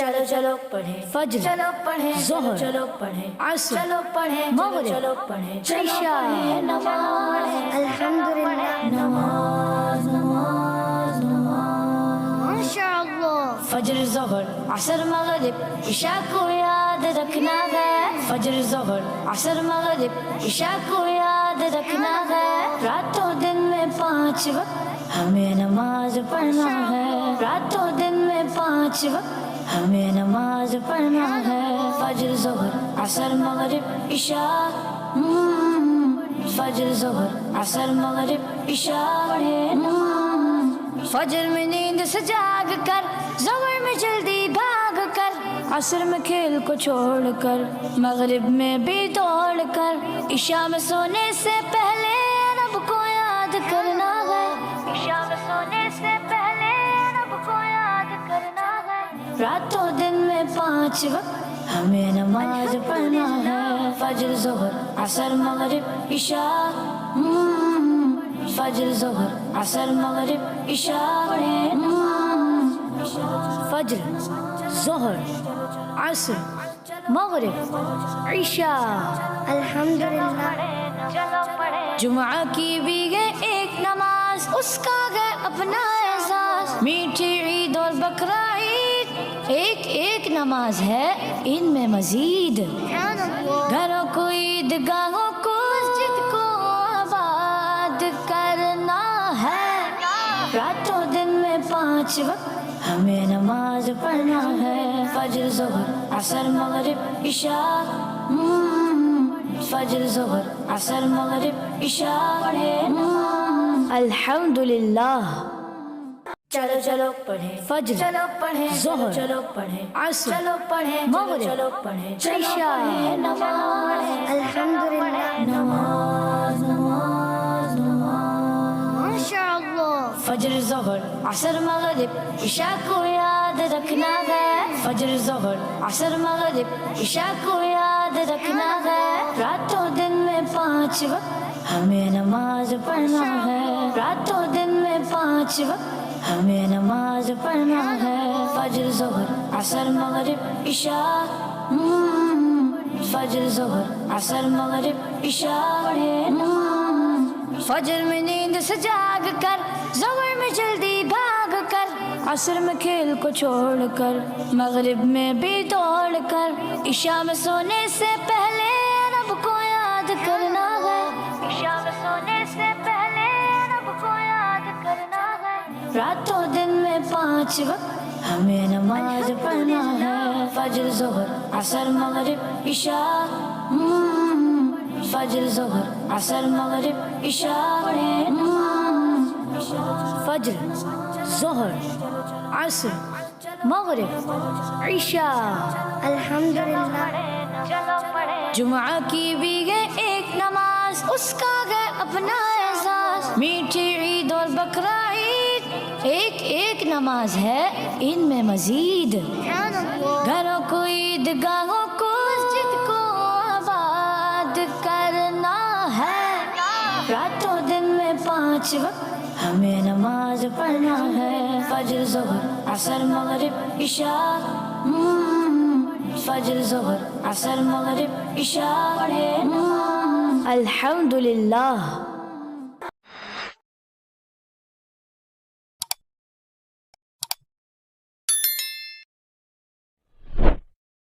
چلو چلو پڑھیں فجر، چلو پڑھیں ظہر، چلو پڑھیں عصر، چلو پڑھیں مغرب، چلو پڑھیں عشاء، نماز الحمدللہ نماز نماز نماز ماشاءاللہ فجر ظہر عصر مغرب عشاء کو یاد رکھنا ہے، فجر ظہر عصر مغرب عشاء کو یاد رکھنا ہے، راتوں دن میں 5 وقت ہمیں نماز پڑھنا ہے، راتوں دن میں 5 وقت ہمیں نماز پڑھنا ہے، فجر ظہر عصر مغرب عشاء، فجر ظہر عصر مغرب عشاء پڑھیں، فجر میں نیند سے جاگ کر، ظہر میں جلدی بھاگ کر، عصر میں کھیل کو چھوڑ کر، مغرب میں بھی دوڑ کر، عشاء میں سونے سے پہلے رب کو یاد کرنا ہے، عشاء میں سونے سے پہلے رب کو یاد کرنا ہے، راتوں دن میں 5 وقت ہمیں نماز پڑھنا ہے، فجر ظہر عصر مغرب عشاء، فجر ظہر عصر مغرب عشاء پڑھیں، فجر ظہر عصر مغرب عشاء، الحمدللہ جمعہ کی بھی ہے ایک نماز، اس کا ہے اپنا احساس، میٹھی عید اور بقرہ عید ایک ایک نماز ہے، ان میں مزید سبحان اللہ گھروں کو عیدگاہوں کو مسجد کو آباد کرنا ہے، راتوں دن میں 5 وقت ہمیں نماز پڑھنا ہے، فجر ظہر عصر مغرب عشاء، فجر ظہر عصر مغرب عشاء پڑھیں، الحمدللہ چلو چلو پڑھیں فجر، چلو پڑھیں ظہر، چلو پڑھیں عصر، چلو پڑھیں مغرب، چلو پڑھیں عشاء، نماز الحمدللہ نماز نماز نماز ماشاءاللہ فجر ظہر عصر مغرب عشاء کو یاد رکھنا ہے، فجر ظہر عصر مغرب عشاء کو یاد رکھنا ہے، راتوں دن میں 5 وقت ہمیں نماز پڑھنا ہے، راتوں دن میں 5 وقت ہمیں نماز پڑھنا ہے، فجر ظہر عصر مغرب عشاء، فجر ظہر عصر مغرب عشاء پڑھیں، فجر میں نیند سے جاگ کر، ظہر میں جلدی بھاگ کر، عصر میں کھیل کو چھوڑ کر، مغرب میں بھی دوڑ کر، عشاء میں سونے سے پہلے رب کو یاد کرنا ہے، عشاء میں سونے سے پہلے رب کو یاد کرنا ہے، راتوں دن میں 5 وقت ہمیں نماز پڑھنا ہے، فجر ظہر عصر مغرب عشاء، فجر ظہر عصر مغرب عشاء پڑھیں، فجر ظہر عصر مغرب عشاء، الحمدللہ جمعہ کی بھی ہے ایک نماز، اس کا ہے اپنا احساس، میٹھی عید اور بقرہ عید ایک ایک نماز ہے، ان میں مزید سبحان اللہ گھروں کو عیدگاہوں کو مسجد کو آباد کرنا ہے، راتوں دن میں 5 وقت ہمیں نماز پڑھنا ہے، فجر ظہر عصر مغرب عشاء، فجر ظہر عصر مغرب عشاء پڑھیں، الحمدللہ